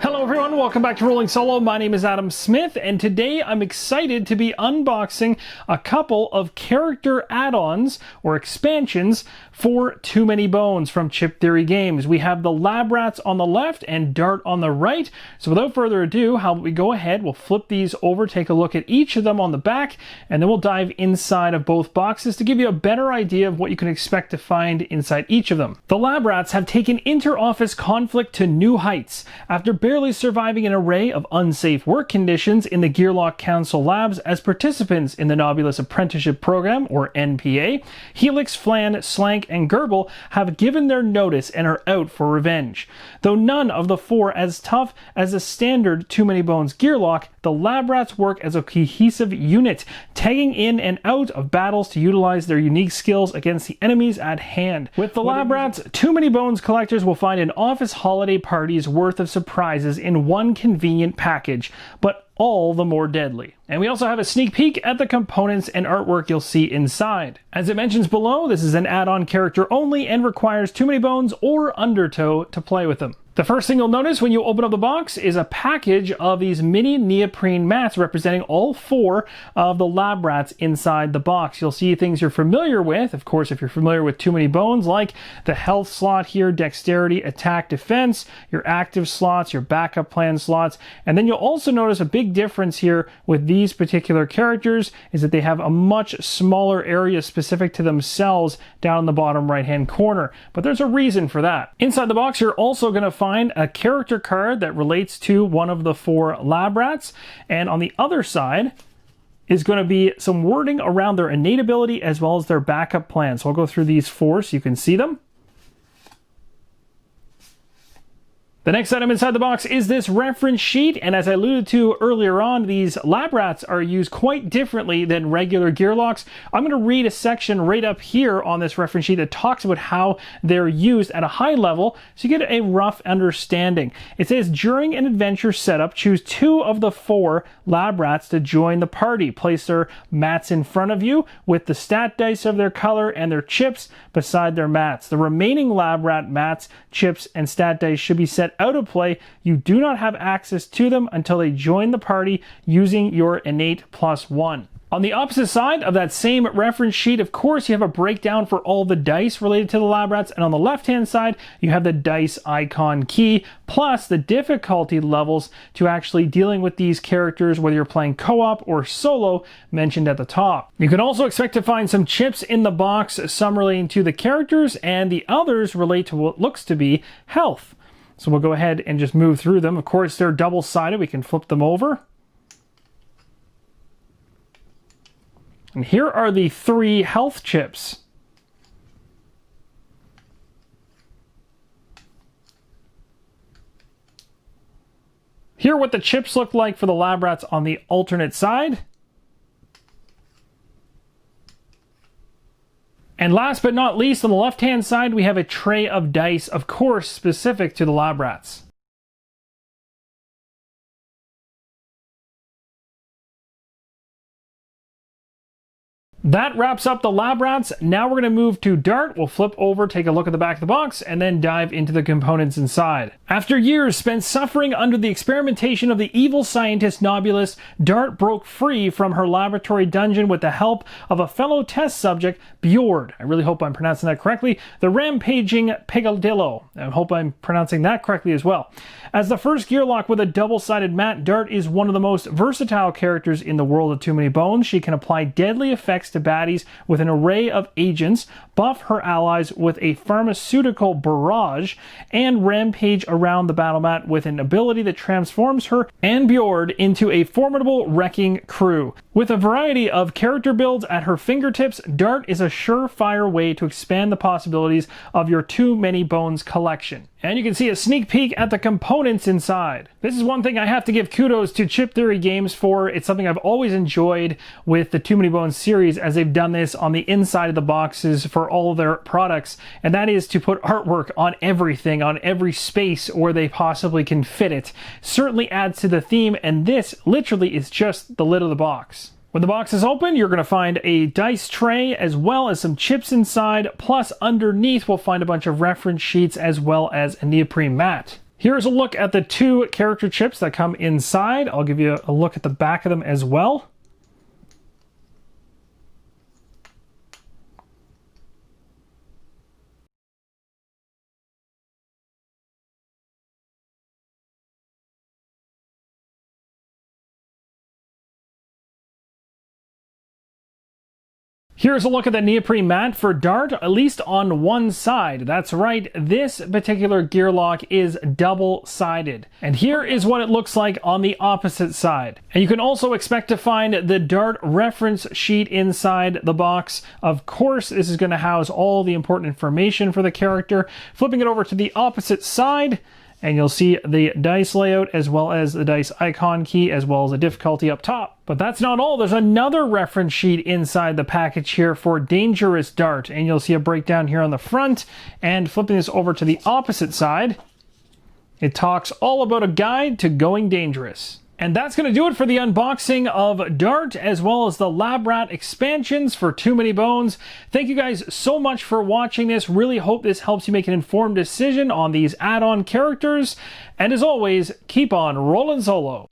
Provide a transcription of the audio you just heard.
Hello everyone, welcome back to Rolling Solo. My name is Adam Smith, and today I'm excited to be unboxing a couple of character add-ons or expansions for Too Many Bones from Chip Theory Games. We have the Lab Rats on the left and Dart on the right. So without further ado, how about we go ahead, we'll flip these over, take a look at each of them on the back, and then we'll dive inside of both boxes to give you a better idea of what you can expect to find inside each of them. The Lab Rats have taken inter-office conflict to new heights. After barely surviving an array of unsafe work conditions in the Gearlock Council labs as participants in the Nobulus Apprenticeship Program, or NPA, Helix, Flan, Slank, and Gerbil have given their notice and are out for revenge. Though none of the four as tough as a standard Too Many Bones Gearlock, the Lab Rats work as a cohesive unit, tagging in and out of battles to utilize their unique skills against the enemies at hand. With the Lab Rats, Too Many Bones collectors will find an office holiday party's worth of surprises in one convenient package, but all the more deadly. And we also have a sneak peek at the components and artwork you'll see inside. As it mentions below, this is an add-on character only and requires Too Many Bones or Undertow to play with them. The first thing you'll notice when you open up the box is a package of these mini neoprene mats representing all four of the Lab Rats inside the box. You'll see things you're familiar with, of course, if you're familiar with Too Many Bones, like the health slot here, dexterity, attack, defense, your active slots, your backup plan slots, and then you'll also notice a big difference here with these particular characters is that they have a much smaller area specific to themselves down in the bottom right hand corner, but there's a reason for that. Inside the box you're also going to find a character card that relates to one of the four Lab Rats, and on the other side is going to be some wording around their innate ability as well as their backup plan. So I'll go through these four so you can see them. The next item inside the box is this reference sheet, and as I alluded to earlier on, these Lab Rats are used quite differently than regular Gearlocks. I'm going to read a section right up here on this reference sheet that talks about how they're used at a high level so you get a rough understanding. It says, during an adventure setup, choose two of the four Lab Rats to join the party. Place their mats in front of you with the stat dice of their color and their chips beside their mats. The remaining Lab Rat mats, chips, and stat dice should be set out of play. You do not have access to them until they join the party using your innate +1. On the opposite side of that same reference sheet, of course, you have a breakdown for all the dice related to the Lab Rats, and on the left-hand side, you have the dice icon key, plus the difficulty levels to actually dealing with these characters, whether you're playing co-op or solo, mentioned at the top. You can also expect to find some chips in the box, some relating to the characters, and the others relate to what looks to be health. So we'll go ahead and just move through them. Of course, they're double-sided. We can flip them over. And here are the three health chips. Here are what the chips look like for the Lab Rats on the alternate side. And last but not least, on the left-hand side, we have a tray of dice, of course, specific to the Lab Rats. That wraps up the Lab Rats. Now we're going to move to Dart. We'll flip over, take a look at the back of the box, and then dive into the components inside. After years spent suffering under the experimentation of the evil scientist Nobulus, Dart broke free from her laboratory dungeon with the help of a fellow test subject, Bjord. I really hope I'm pronouncing that correctly. The rampaging pegadillo. I hope I'm pronouncing that correctly as well. As the first Gearlock with a double-sided mat, Dart is one of the most versatile characters in the world of Too Many Bones. She can apply deadly effects to baddies with an array of agents, buff her allies with a pharmaceutical barrage, and rampage around the battle mat with an ability that transforms her and Bjord into a formidable wrecking crew. With a variety of character builds at her fingertips, Dart is a surefire way to expand the possibilities of your Too Many Bones collection. And you can see a sneak peek at the components inside. This is one thing I have to give kudos to Chip Theory Games for. It's something I've always enjoyed with the Too Many Bones series, as they've done this on the inside of the boxes for all of their products, and that is to put artwork on everything, on every space where they possibly can fit it. Certainly adds to the theme, and this literally is just the lid of the box. When the box is open, you're going to find a dice tray as well as some chips inside, plus underneath we'll find a bunch of reference sheets as well as a neoprene mat. Here's a look at the 2 character chips that come inside. I'll give you a look at the back of them as well. Here's a look at the neoprene mat for Dart, at least on one side. That's right, this particular gear lock is double-sided. And here is what it looks like on the opposite side. And you can also expect to find the Dart reference sheet inside the box. Of course, this is going to house all the important information for the character. Flipping it over to the opposite side, and you'll see the dice layout as well as the dice icon key as well as the difficulty up top. But that's not all. There's another reference sheet inside the package here for Dangerous Dart, and you'll see a breakdown here on the front. And flipping this over to the opposite side, it talks all about a guide to going dangerous. And that's going to do it for the unboxing of Dart as well as the Lab Rat expansions for Too Many Bones. Thank you guys so much for watching this. Really hope this helps you make an informed decision on these add-on characters. And as always, keep on rolling solo.